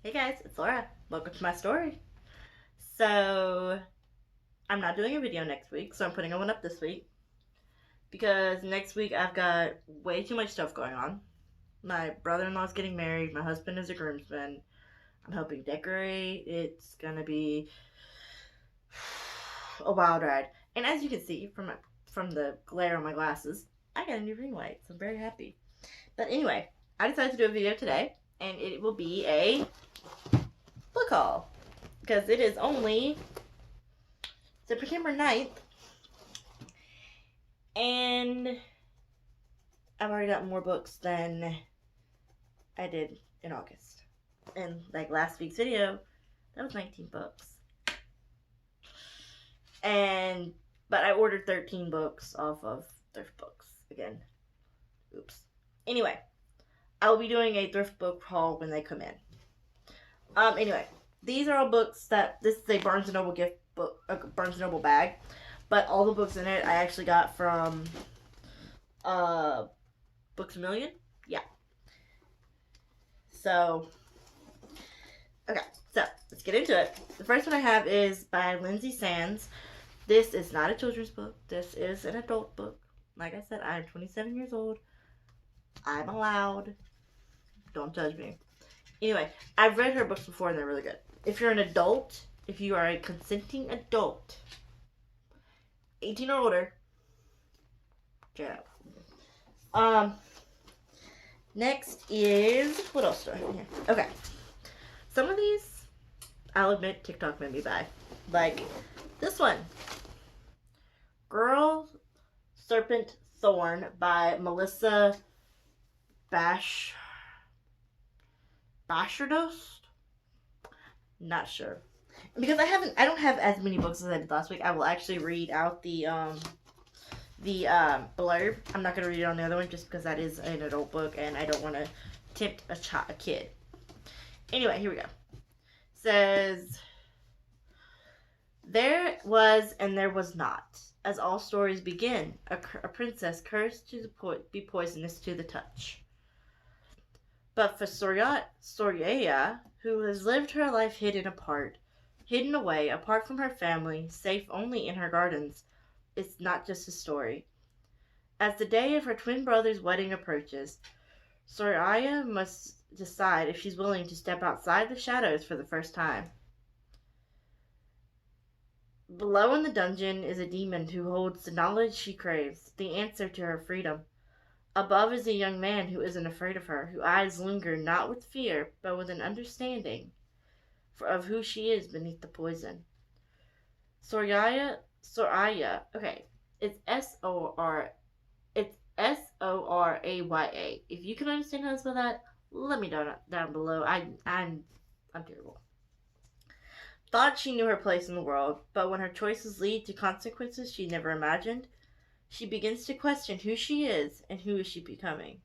Hey guys, it's Laura. Welcome to my story. So, I'm not doing a video next week, so I'm putting one up this week. Because next week I've got way too much stuff going on. My brother in law's getting married, my husband is a groomsman. I'm helping decorate. It's gonna be a wild ride. And as you can see from the glare on my glasses, I got a new ring light, so I'm very happy. But anyway, I decided to do a video today, and it will be a book haul. Because it is only September 9th, and I've already got more books than I did in August. And like last week's video, that was 19 books. But I ordered 13 books off of thrift books again. Oops. Anyway, I will be doing a thrift book haul when they come in. Anyway, these are all books this is a Barnes and Noble gift book, a Barnes and Noble bag, but all the books in it I actually got from Books A Million. Yeah. So, okay, so let's get into it. The first one I have is by Lindsay Sands. This is not a children's book. This is an adult book. Like I said, I'm 27 years old. I'm allowed. Don't judge me. Anyway, I've read her books before and they're really good. If you're an adult, if you are a consenting adult, 18 or older, check it out. Next is, what else do I have here? Okay. Some of these, I'll admit, TikTok made me buy. Like this one. Girl Serpent Thorn by Melissa Bashardost? Not sure. Because I don't have as many books as I did last week. I will actually read out the blurb. I'm not going to read it on the other one just because that is an adult book and I don't want to tempt a kid. Anyway, here we go. It says, there was and there was not. As all stories begin, a princess cursed to be poisonous to the touch. But for Soraya, who has lived her life hidden away, apart from her family, safe only in her gardens, it's not just a story. As the day of her twin brother's wedding approaches, Soraya must decide if she's willing to step outside the shadows for the first time. Below in the dungeon is a demon who holds the knowledge she craves, the answer to her freedom. Above is a young man who isn't afraid of her, whose eyes linger not with fear, but with an understanding of who she is beneath the poison. Soraya, okay, it's Soraya. If you can understand how to spell that, let me know down below. I'm terrible. Thought she knew her place in the world, but when her choices lead to consequences she never imagined, she begins to question who she is and who is she becoming.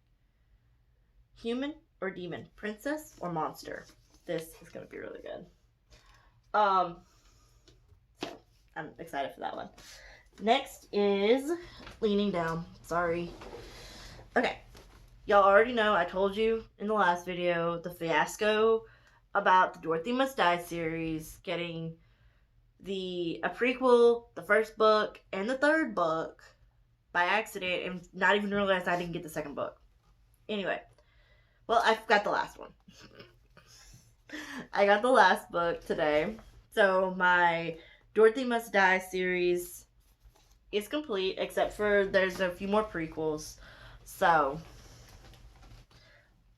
Human or demon? Princess or monster? This is going to be really good. So I'm excited for that one. Next is Leaning Down. Sorry. Okay. Y'all already know, I told you in the last video, the fiasco about the Dorothy Must Die series getting a prequel, the first book, and the third book by accident and not even realize I didn't get the second book. Anyway, well, I've got the last one. I got the last book today. So my Dorothy Must Die series is complete, except for there's a few more prequels. So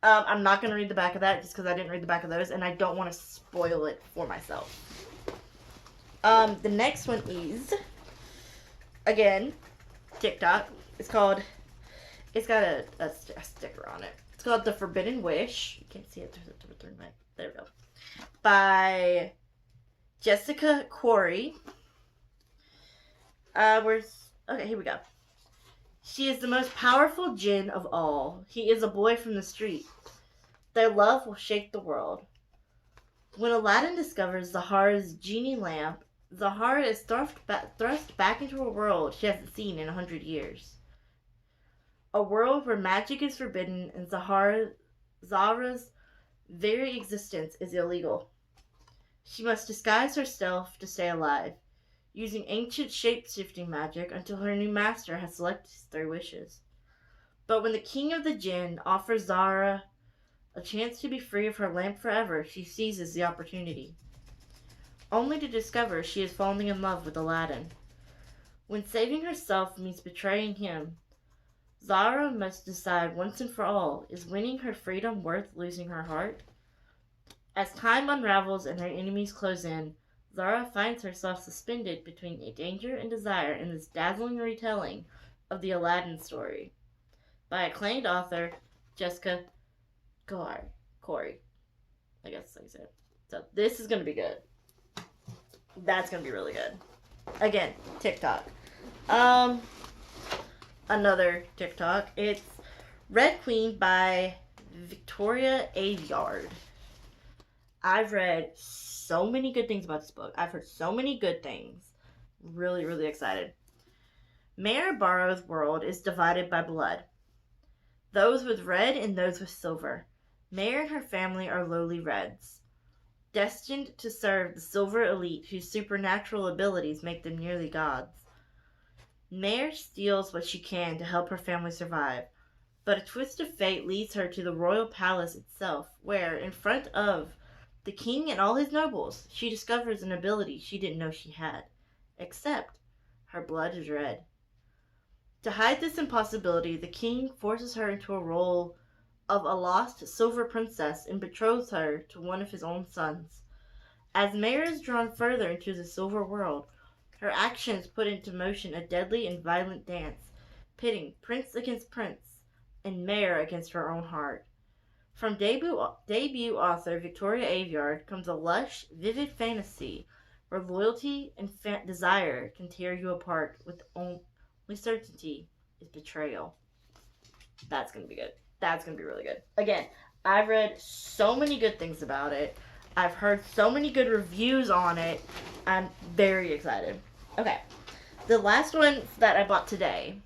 I'm not going to read the back of that just because I didn't read the back of those and I don't want to spoil it for myself. The next one is, again, TikTok. It's got a sticker on it. It's called The Forbidden Wish. You can't see it through my, there we go. By Jessica Quarry. Okay, here we go. She is the most powerful djinn of all. He is a boy from the street. Their love will shake the world. When Aladdin discovers Zahara's genie lamp, Zahara is thrust back into a world she hasn't seen in 100 years. A world where magic is forbidden and Zahara's Very existence is illegal. She must disguise herself to stay alive, using ancient shape-shifting magic until her new master has selected his 3 wishes. But when the king of the jinn offers Zara a chance to be free of her lamp forever, she seizes the opportunity, only to discover she is falling in love with Aladdin. When saving herself means betraying him, Zara must decide once and for all, is winning her freedom worth losing her heart? As time unravels and her enemies close in, Zara finds herself suspended between danger and desire in this dazzling retelling of the Aladdin story by acclaimed author Jessica Corey. I guess I said. So this is going to be good. That's going to be really good. Again, TikTok. Another TikTok. It's Red Queen by Victoria Aveyard. I've read so many good things about this book. I've heard so many good things. Really, really excited. Mayor Barrow's world is divided by blood. Those with red and those with silver. Mayor and her family are lowly reds, destined to serve the silver elite whose supernatural abilities make them nearly gods. Mayor steals what she can to help her family survive, but a twist of fate leads her to the royal palace itself, where, in front of the king and all his nobles, she discovers an ability she didn't know she had, except her blood is red. To hide this impossibility, the king forces her into a role of a lost silver princess and betroths her to one of his own sons. As Mayor is drawn further into the silver world, her actions put into motion a deadly and violent dance, pitting prince against prince and Mayor against her own heart. From debut author Victoria Aveyard comes a lush, vivid fantasy where loyalty and desire can tear you apart with only certainty is betrayal. That's going to be good. That's going to be really good. Again, I've read so many good things about it. I've heard so many good reviews on it. I'm very excited. Okay. The last one that I bought today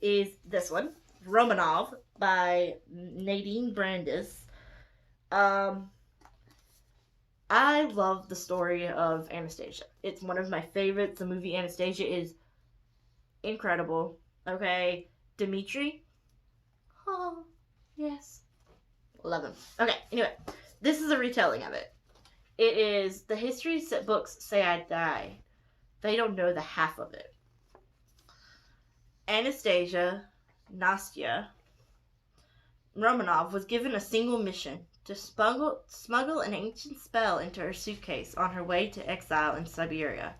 is this one, Romanov by Nadine Brandis. I love the story of Anastasia. It's one of my favorites. The movie Anastasia is incredible. Okay. Dimitri. Oh, yes. Love him. Okay, anyway. This is a retelling of it. It is the history books say I died. They don't know the half of it. Anastasia, Nastya, Romanov was given a single mission to smuggle an ancient spell into her suitcase on her way to exile in Siberia.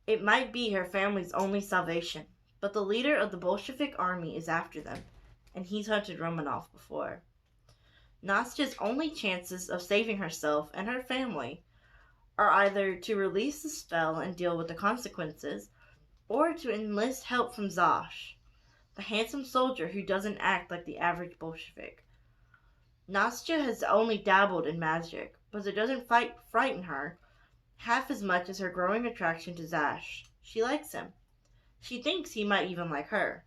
It might be her family's only salvation, but the leader of the Bolshevik army is after them, and he's hunted Romanov before. Nastya's only chances of saving herself and her family are either to release the spell and deal with the consequences, or to enlist help from Zosh, the handsome soldier who doesn't act like the average Bolshevik. Nastya has only dabbled in magic, but it doesn't frighten her half as much as her growing attraction to Zosh. She likes him. She thinks he might even like her.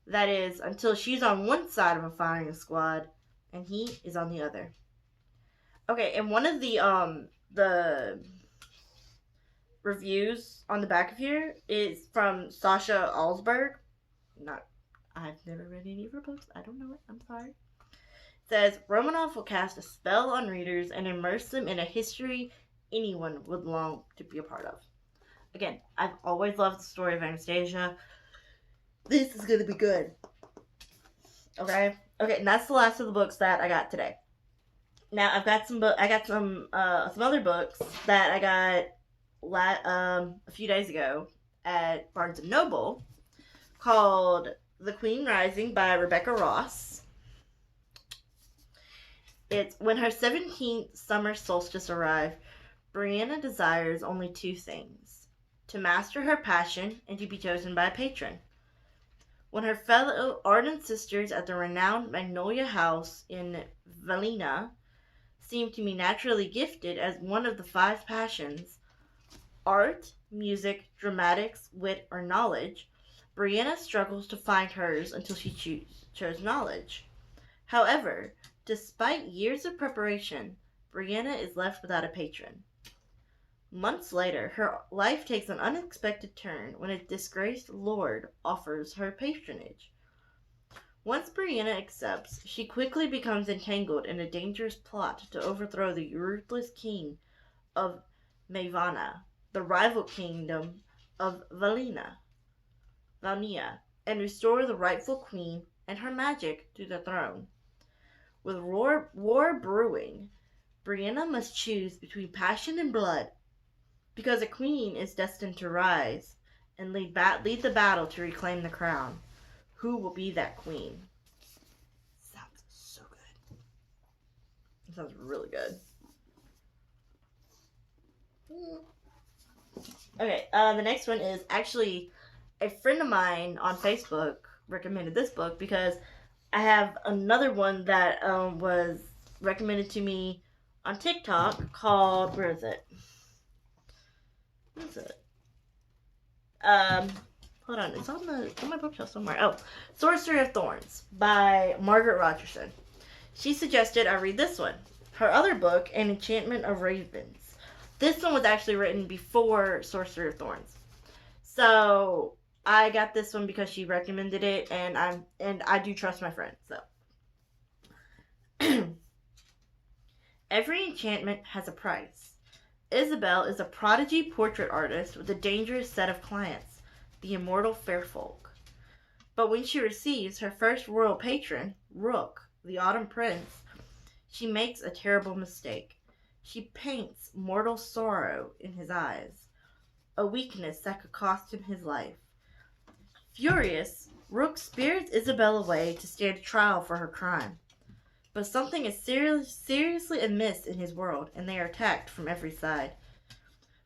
That is, until she's on one side of a firing squad and he is on the other. Okay, and one of the reviews on the back of here is from Sasha Alsberg. I've never read any of her books. I don't know it. I'm sorry. It says, Romanov will cast a spell on readers and immerse them in a history anyone would long to be a part of. Again, I've always loved the story of Anastasia. This is going to be good. Okay, and that's the last of the books that I got today. Now I've got some other books that I got a few days ago at Barnes & Noble called The Queen Rising by Rebecca Ross. It's when her 17th summer solstice arrived, Brianna desires only 2 things: to master her passion and to be chosen by a patron. When her fellow ardent sisters at the renowned Magnolia House in Valina seem to be naturally gifted as one of the 5 passions, art, music, dramatics, wit, or knowledge, Brianna struggles to find hers until she chose knowledge. However, Despite years of preparation, Brianna is left without a patron. Months later, her life takes an unexpected turn when a disgraced lord offers her patronage. Once Brianna accepts, she quickly becomes entangled in a dangerous plot to overthrow the ruthless king of Mavana, the rival kingdom of Valnia, and restore the rightful queen and her magic to the throne. With war brewing, Brianna must choose between passion and blood, because a queen is destined to rise and lead the battle to reclaim the crown. Who will be that queen? Sounds so good. It sounds really good. Okay, the next one is actually a friend of mine on Facebook recommended this book because I have another one that was recommended to me on TikTok called, where is it? What is it? Hold on, it's on my bookshelf somewhere. Oh, Sorcerer Thorns by Margaret Rogerson. She suggested I read this one. Her other book, An Enchantment of Ravens. This one was actually written before Sorcerer Thorns. So I got this one because she recommended it, and I do trust my friend. So every enchantment has a price. Isabel is a prodigy portrait artist with a dangerous set of clients, the immortal fair folk. But when she receives her first royal patron, Rook, the Autumn Prince, she makes a terrible mistake. She paints mortal sorrow in his eyes, a weakness that could cost him his life. Furious, Rook spirits Isabel away to stand trial for her crime. But something is seriously amiss in his world, and they are attacked from every side.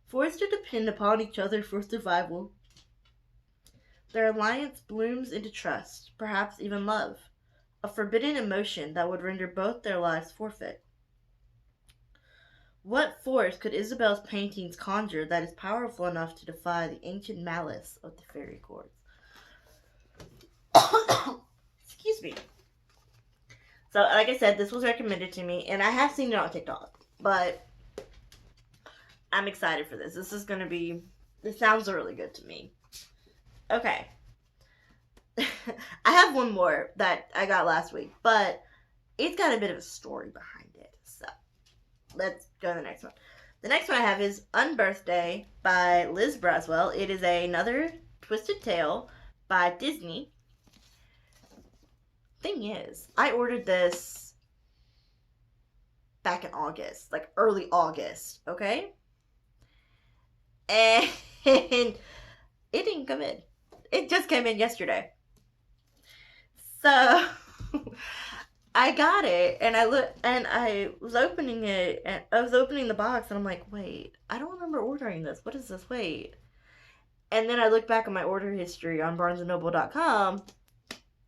Forced to depend upon each other for survival, their alliance blooms into trust, perhaps even love, a forbidden emotion that would render both their lives forfeit. What force could Isabel's paintings conjure that is powerful enough to defy the ancient malice of the fairy courts? Excuse me. So, like I said, this was recommended to me, and I have seen it on TikTok, but I'm excited for this. This sounds really good to me. Okay. I have one more that I got last week, but it's got a bit of a story behind it. So, let's go to the next one. The next one I have is Unbirthday by Liz Braswell. It is another twisted tale by Disney. Thing is, I ordered this back in August, like early August, okay? And it didn't come in. It just came in yesterday. So I got it, and I was opening it, and I was opening the box, and I'm like, wait, I don't remember ordering this. What is this? Wait. And then I look back at my order history on BarnesandNoble.com,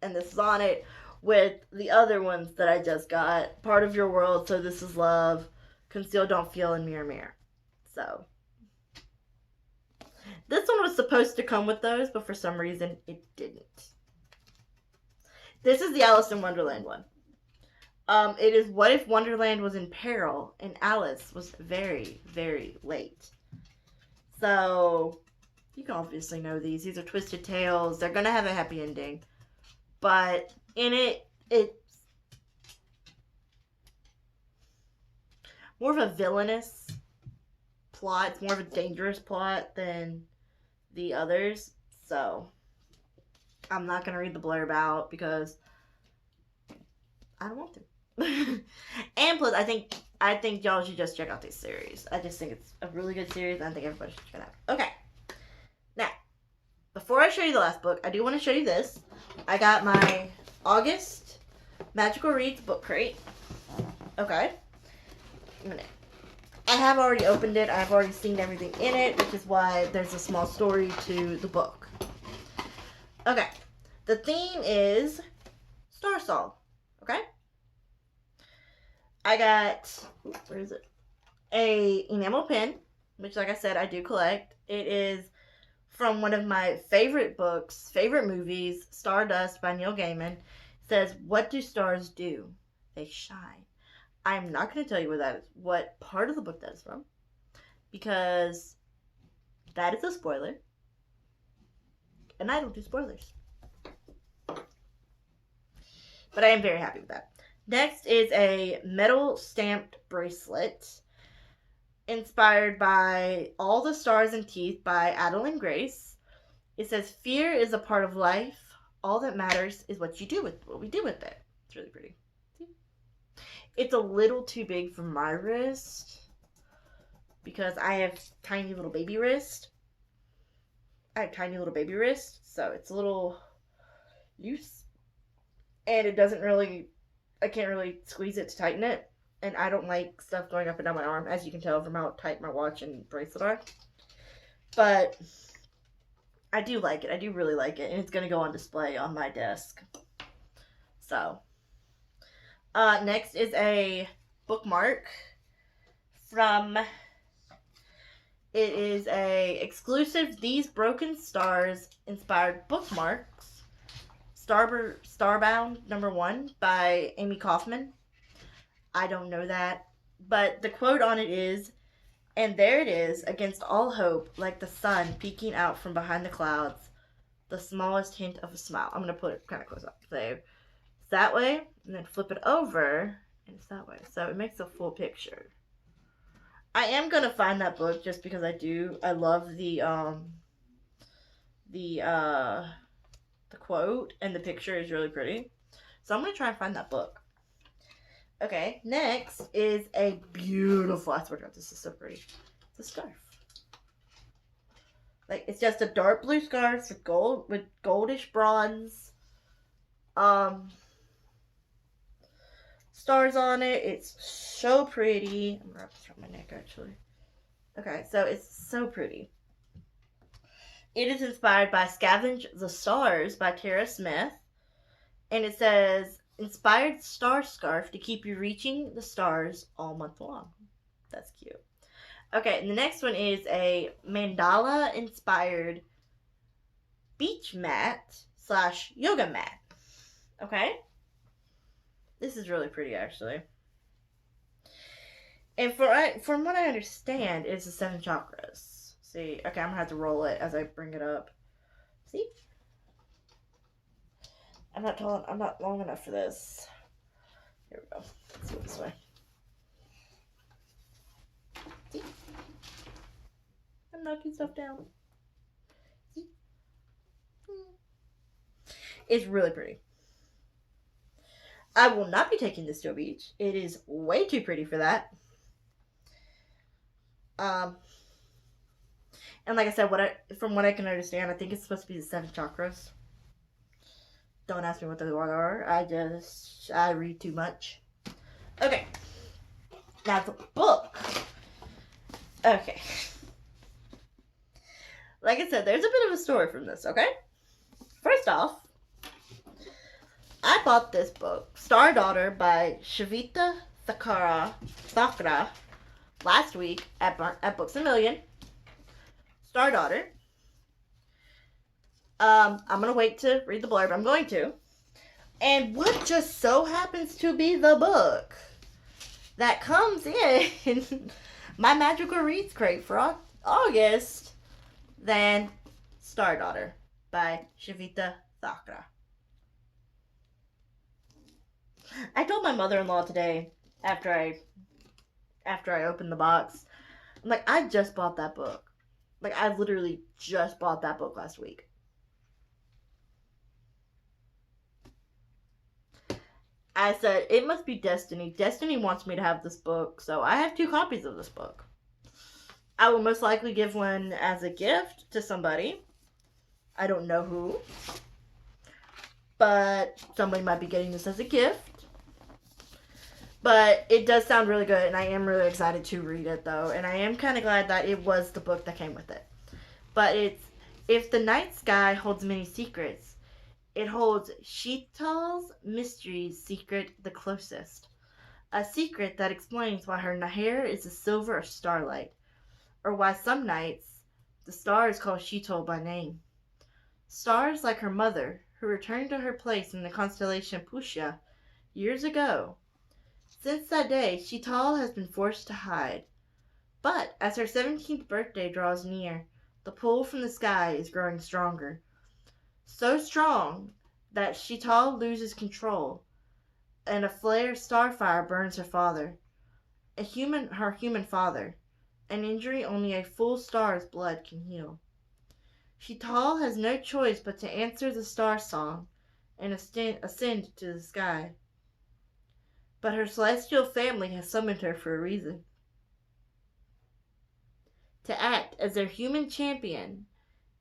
and this is on it with the other ones that I just got. Part of Your World, So This Is Love, Conceal, Don't Feel, and Mirror Mirror. So this one was supposed to come with those, but for some reason it didn't. This is the Alice in Wonderland one. It is What If Wonderland Was in Peril and Alice was very, very late. So you can obviously know these. These are twisted tales. They're going to have a happy ending. But in it's more of a villainous plot. It's more of a dangerous plot than the others. So I'm not going to read the blurb out because I don't want to. And plus, I think y'all should just check out this series. I just think it's a really good series, and I think everybody should check it out. Okay. Now, before I show you the last book, I do want to show you this. I got my August Magical Reads book crate. Okay. I have already opened it. I've already seen everything in it, which is why there's a small story to the book. Okay. The theme is Star Song. Okay. I got, where is it? A enamel pen, which, like I said, I do collect. It is from one of my favorite books, favorite movies, Stardust by Neil Gaiman. It says, "What do stars do? they shine. I'm not going to tell you what part of the book that is from, because that is a spoiler, and I don't do spoilers. But I am very happy with that. Next is a metal stamped bracelet inspired by All the Stars and Teeth by Adeline Grace. It says, "Fear is a part of life. All that matters is what we do with it." It's really pretty. It's a little too big for my wrist because I have tiny little baby wrist. So it's a little loose, and it doesn't really. I can't really squeeze it to tighten it, and I don't like stuff going up and down my arm, as you can tell from how tight my watch and bracelet are. But I do like it. I do really like it, and it's going to go on display on my desk. So, next is a bookmark from. It is a exclusive These Broken Stars inspired bookmarks. Starbound #1 by Amy Kaufman. I don't know that, but the quote on it is, "And there it is, against all hope, like the sun peeking out from behind the clouds, the smallest hint of a smile." I'm going to put it kind of close up. So it's that way, and then flip it over, and it's that way. So it makes a full picture. I am going to find that book just because I love the quote, and the picture is really pretty. So I'm going to try and find that book. Okay, next is a beautiful, I swear to God, this is so pretty. It's a scarf. Like, it's just a dark blue scarf with goldish bronze stars on it. It's so pretty. I'm gonna wrap this around my neck, actually. Okay, so it's so pretty. It is inspired by Scavenge the Stars by Tara Smith. And it says, "Inspired star scarf to keep you reaching the stars all month long." That's cute. Okay, and the next one is a mandala inspired beach mat / yoga mat. Okay? This is really pretty, actually. And from what I understand, it's the 7 chakras. See? Okay, I'm going to have to roll it as I bring it up. See? I'm not long enough for this. Here we go. Let's go this way. See? I'm knocking stuff down. See? It's really pretty. I will not be taking this to a beach. It is way too pretty for that. And like I said, from what I can understand, I think it's supposed to be the 7 chakras. Don't ask me what they are. I read too much. Okay. Now the book. Okay. Like I said, there's a bit of a story from this, okay? First off, I bought this book, Star Daughter by Shavita Thakra, last week at Books A Million. Star Daughter. I'm going to wait to read the blurb. I'm going to. And what just so happens to be the book that comes in my magical reads crate for August than Star Daughter by Shavita Thakra. I told my mother-in-law today after I opened the box, I'm like, I just bought that book. Like, I literally just bought that book last week. I said, it must be Destiny. Destiny wants me to have this book, so I have 2 copies of this book. I will most likely give one as a gift to somebody. I don't know who. But somebody might be getting this as a gift. But it does sound really good, and I am really excited to read it, though. And I am kind of glad that it was the book that came with it. But it's, "If the night sky holds many secrets, it holds Sheetal's mysteries secret the closest. A secret that explains why her hair is the silver of starlight, or why some nights the stars call Sheetal by name. Stars like her mother, who returned to her place in the constellation Pushya years ago, Since that day, Chital has been forced to hide. But as her 17th birthday draws near, the pull from the sky is growing stronger. So strong that Chital loses control, and a flare starfire burns her father. Her human father. An injury only a full star's blood can heal. Chital has no choice but to answer the star song and ascend to the sky. But her celestial family has summoned her for a reason. To act as their human champion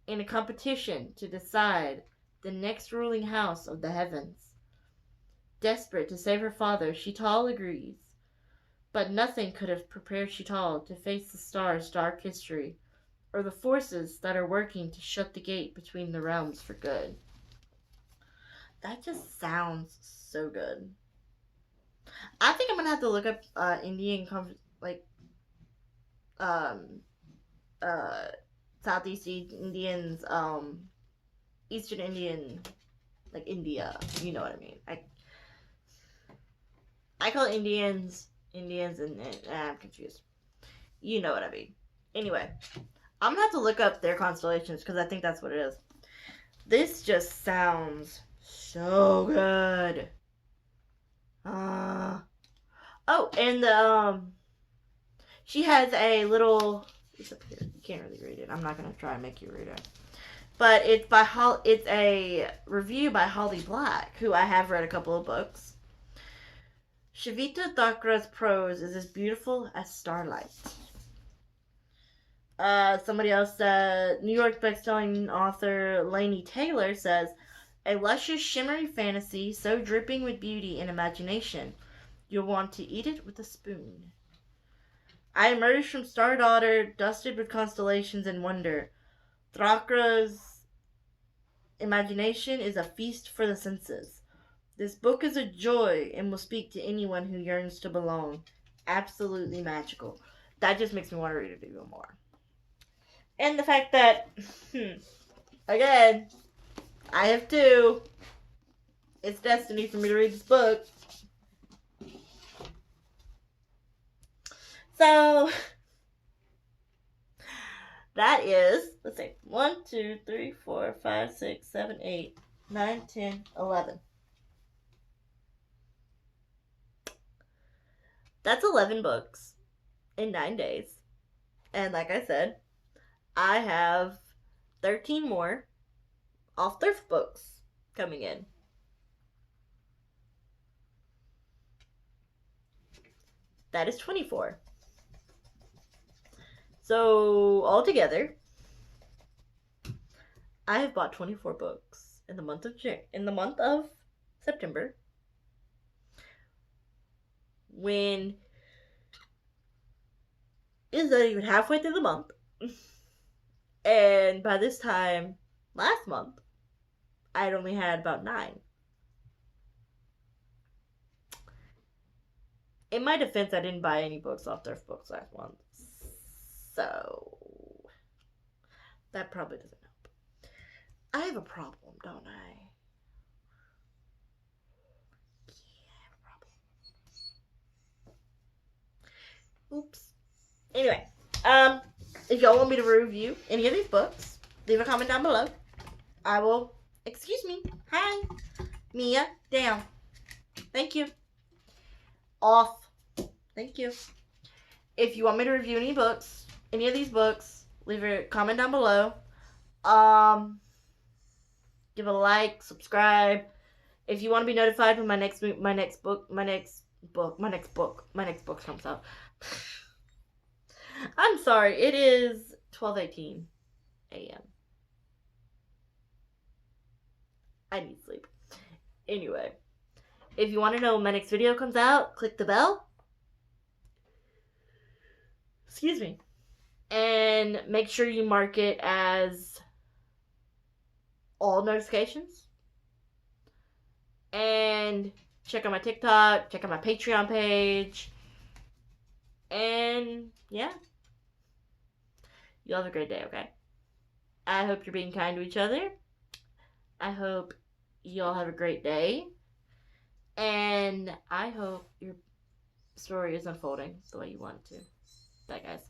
in a competition to decide the next ruling house of the heavens. Desperate to save her father, Chital agrees. But nothing could have prepared Chital to face the star's dark history, or the forces that are working to shut the gate between the realms for good. That just sounds so good. I think I'm gonna have to look up Indian um Southeast Indians, Eastern Indian, like India. You know what I mean. I call Indians, and I'm confused. You know what I mean. Anyway, I'm gonna have to look up their constellations because I think that's what it is. This just sounds so good. Oh, and she has a little. It's up here. You can't really read it. I'm not gonna try and make you read it. But it's It's a review by Holly Black, who I have read a couple of books. Shivita Thakra's prose is as beautiful as starlight. Somebody else said, New York bestselling author Laini Taylor says, a luscious, shimmery fantasy so dripping with beauty and imagination, you'll want to eat it with a spoon. I emerged from Star Daughter, dusted with constellations and wonder. Thakra's imagination is a feast for the senses. This book is a joy and will speak to anyone who yearns to belong. Absolutely magical. That just makes me want to read it even more. And the fact that, again, I have two. It's destiny for me to read this book. So, that is, let's see, 1, 2, 3, 4, 5, 6, 7, 8, 9, 10, 11. That's 11 books in 9 days. And like I said, I have 13 more off thrift books coming in. That is 24. So altogether, I have bought 24 books in the month of September. When is not even halfway through the month. And by this time last month, I'd only had about 9. In my defense, I didn't buy any books off thrift books last month. So that probably doesn't help. I have a problem, don't I? Yeah, I have a problem. Oops. Anyway, if y'all want me to review any of these books, leave a comment down below. I will. Excuse me. Hi, Mia. Down. Thank you. Off. Thank you. If you want me to review any of these books, leave a comment down below. Give a like, subscribe. If you want to be notified when my next book comes out. I'm sorry, it is 12:18 a.m. I need sleep. Anyway, if you want to know when my next video comes out, click the bell. Excuse me. And make sure you mark it as all notifications. And check out my TikTok, check out my Patreon page. And yeah. You have a great day, okay? I hope you're being kind to each other. I hope you all have a great day. And I hope you're story is unfolding the way you want it to. Bye, guys.